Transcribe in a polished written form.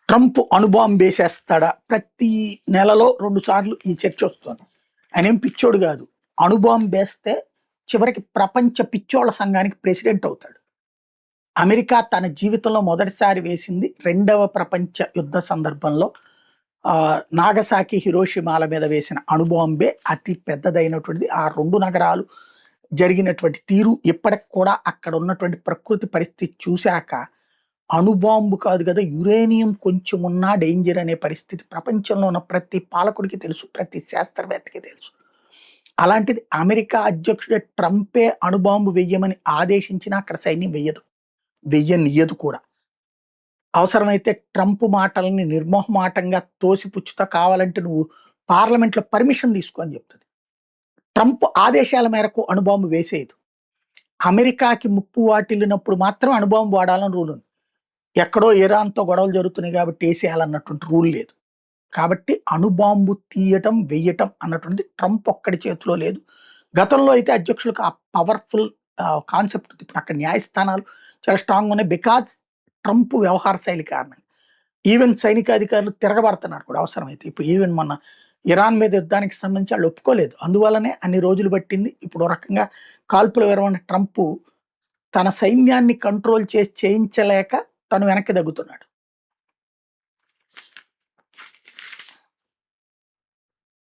Trump అణుబాంబు వేసేస్తాడా? ప్రతి నెలలో 2 సార్లు ఈ చర్చ వస్తుంది. ఆయనేం పిచ్చోడు కాదు. అణుబాంబు వేస్తే చివరికి ప్రపంచ పిచ్చోళ్ళ సంఘానికి ప్రెసిడెంట్ అవుతాడు. అమెరికా తన జీవితంలో మొదటిసారి వేసింది రెండవ ప్రపంచ యుద్ధ సందర్భంలో నాగసాకి, హిరోషిమాల మీద వేసిన అణుబాంబే అతి పెద్దదైనటువంటిది. ఆ 2 నగరాలు జరిగినటువంటి తీరు ఇప్పటికి కూడా అక్కడ ఉన్నటువంటి ప్రకృతి పరిస్థితి చూశాక అణుబాంబు కాదు కదా, యురేనియం కొంచెం ఉన్నా డేంజర్ అనే పరిస్థితి ప్రపంచంలో ఉన్న ప్రతి పాలకుడికి తెలుసు, ప్రతి శాస్త్రవేత్తకి తెలుసు. అలాంటిది అమెరికా అధ్యక్షుడు ట్రంపే అణుబాంబు వెయ్యమని ఆదేశించినా అక్కడ సైన్యం వెయ్యనియ్యదు కూడా. అవసరమైతే ట్రంప్ మాటల్ని నిర్మోహమాటంగా తోసిపుచ్చుతా, కావాలంటే నువ్వు పార్లమెంట్లో పర్మిషన్ తీసుకో అని చెప్తుంది. ట్రంప్ ఆదేశాల మేరకు అణుబాంబు వేసేయదు. అమెరికాకి ముప్పు వాటిల్లినప్పుడు మాత్రం అణుబాంబు వాడాలని రూల్ ఉంది. ఎక్కడో ఇరాన్తో గొడవలు జరుగుతున్నాయి కాబట్టి వేసేయాలన్నటువంటి రూల్ లేదు. కాబట్టి అణుబాంబు తీయటం, వెయ్యటం అన్నటువంటి ట్రంప్ ఒక్కడి చేతిలో లేదు. గతంలో అయితే అధ్యక్షులకు ఆ పవర్ఫుల్ కాన్సెప్ట్ ఉంది. ఇప్పుడు అక్కడ న్యాయస్థానాలు చాలా స్ట్రాంగ్ ఉన్నాయి. బికాజ్ ట్రంప్ వ్యవహార శైలి కారణంగా ఈవెన్ సైనిక అధికారులు తిరగబడుతున్నారు కూడా అవసరమైతే. ఇప్పుడు ఈవెన్ మొన్న ఇరాన్ మీద యుద్ధానికి సంబంధించి వాళ్ళు ఒప్పుకోలేదు. అందువల్లనే అన్ని రోజులు పట్టింది. ఇప్పుడు రకంగా కాల్పుల విరమణ ట్రంప్ తన సైన్యాన్ని కంట్రోల్ చేయించలేక తను వెనక్కి తగ్గుతున్నాడు.